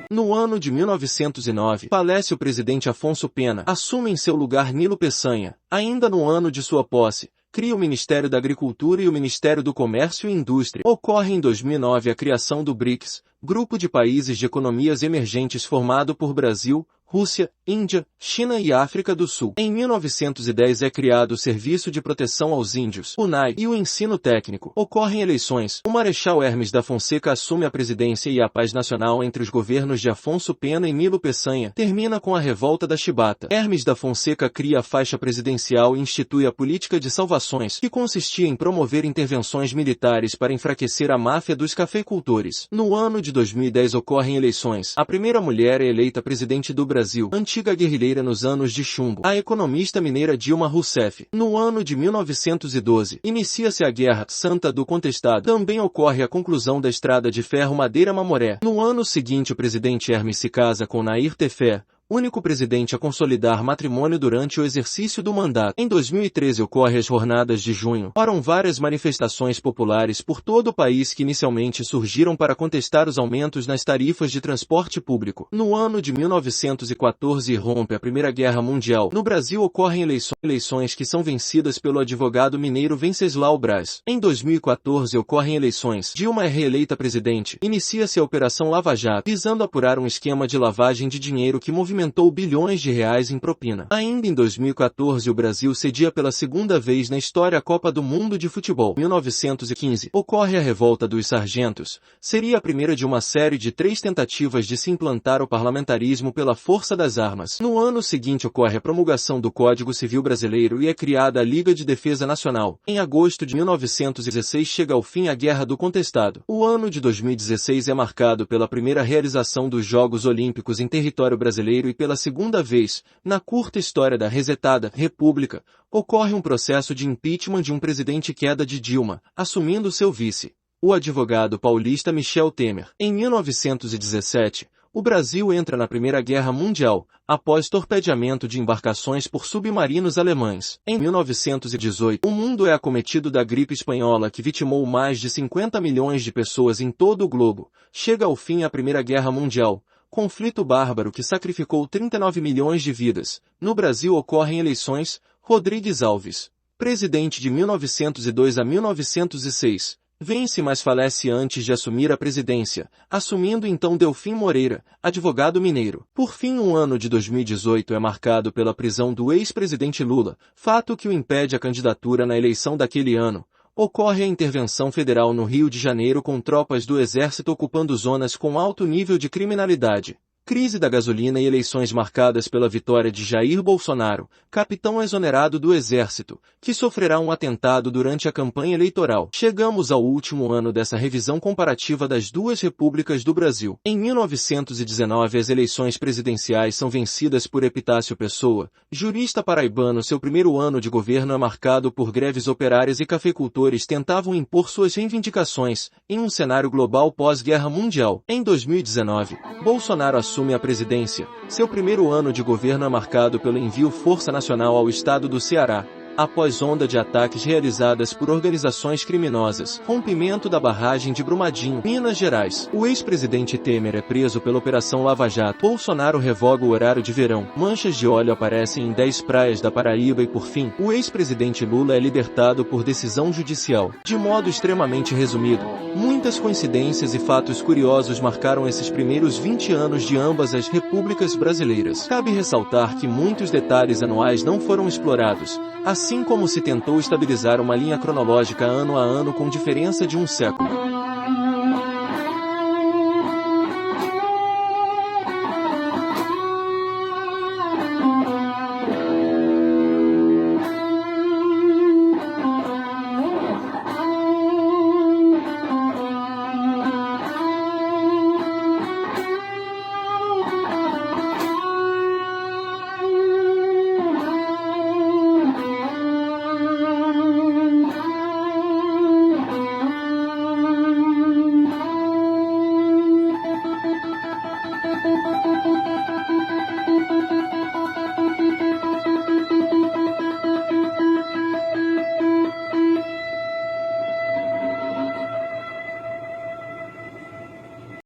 No ano de 1909, falece o presidente Afonso Pena, assume em seu lugar Nilo Peçanha. Ainda no ano de sua posse, cria o Ministério da Agricultura e o Ministério do Comércio e Indústria. Ocorre em 2009 a criação do BRICS, Grupo de Países de Economias Emergentes formado por Brasil, Rússia, Índia, China e África do Sul. Em 1910 é criado o Serviço de Proteção aos Índios, UNAI, e o Ensino Técnico. Ocorrem eleições. O Marechal Hermes da Fonseca assume a presidência e a paz nacional entre os governos de Afonso Pena e Nilo Peçanha termina com a Revolta da Chibata. Hermes da Fonseca cria a faixa presidencial e institui a política de salvações, que consistia em promover intervenções militares para enfraquecer a máfia dos cafeicultores. No ano de 2010 ocorrem eleições. A primeira mulher é eleita presidente do Brasil, antiga guerrilheira nos anos de chumbo, a economista mineira Dilma Rousseff. No ano de 1912, inicia-se a Guerra Santa do Contestado. Também ocorre a conclusão da Estrada de Ferro Madeira-Mamoré. No ano seguinte o presidente Hermes se casa com Nair Tefé, único presidente a consolidar matrimônio durante o exercício do mandato. Em 2013 ocorre as Jornadas de Junho. Foram várias manifestações populares por todo o país que inicialmente surgiram para contestar os aumentos nas tarifas de transporte público. No ano de 1914 irrompe a Primeira Guerra Mundial. No Brasil ocorrem eleições que são vencidas pelo advogado mineiro Venceslau Braz. Em 2014 ocorrem eleições. Dilma é reeleita presidente. Inicia-se a Operação Lava Jato, visando apurar um esquema de lavagem de dinheiro que movimentou bilhões de reais em propina. Ainda em 2014 o Brasil cedia pela segunda vez na história a Copa do Mundo de Futebol. Em 1915 ocorre a Revolta dos Sargentos. Seria a primeira de uma série de 3 tentativas de se implantar o parlamentarismo pela força das armas. No ano seguinte ocorre a promulgação do Código Civil Brasileiro e é criada a Liga de Defesa Nacional. Em agosto de 1916 chega ao fim a Guerra do Contestado. O ano de 2016 é marcado pela primeira realização dos Jogos Olímpicos em território brasileiro e pela segunda vez, na curta história da resetada República, ocorre um processo de impeachment de um presidente queda de Dilma, assumindo seu vice, o advogado paulista Michel Temer. Em 1917, o Brasil entra na Primeira Guerra Mundial, após torpedeamento de embarcações por submarinos alemães. Em 1918, o mundo é acometido da gripe espanhola que vitimou mais de 50 milhões de pessoas em todo o globo. Chega ao fim a Primeira Guerra Mundial, conflito bárbaro que sacrificou 39 milhões de vidas. No Brasil ocorrem eleições. Rodrigues Alves, presidente de 1902 a 1906, vence mas falece antes de assumir a presidência, assumindo então Delfim Moreira, advogado mineiro. Por fim, o ano de 2018 é marcado pela prisão do ex-presidente Lula, fato que o impede a candidatura na eleição daquele ano. Ocorre a intervenção federal no Rio de Janeiro com tropas do Exército ocupando zonas com alto nível de criminalidade. Crise da gasolina e eleições marcadas pela vitória de Jair Bolsonaro, capitão exonerado do Exército, que sofrerá um atentado durante a campanha eleitoral. Chegamos ao último ano dessa revisão comparativa das duas repúblicas do Brasil. Em 1919 as eleições presidenciais são vencidas por Epitácio Pessoa, jurista paraibano. Seu primeiro ano de governo é marcado por greves operárias e cafeicultores tentavam impor suas reivindicações, em um cenário global pós-guerra mundial. Em 2019, Bolsonaro assume assume a presidência. Seu primeiro ano de governo é marcado pelo envio Força Nacional ao estado do Ceará, após onda de ataques realizadas por organizações criminosas. Rompimento da barragem de Brumadinho, Minas Gerais. O ex-presidente Temer é preso pela Operação Lava Jato. Bolsonaro revoga o horário de verão. Manchas de óleo aparecem em 10 praias da Paraíba e, por fim, o ex-presidente Lula é libertado por decisão judicial. De modo extremamente resumido, muitas coincidências e fatos curiosos marcaram esses primeiros 20 anos de ambas as repúblicas brasileiras. Cabe ressaltar que muitos detalhes anuais não foram explorados, assim como se tentou estabilizar uma linha cronológica ano a ano com diferença de um século.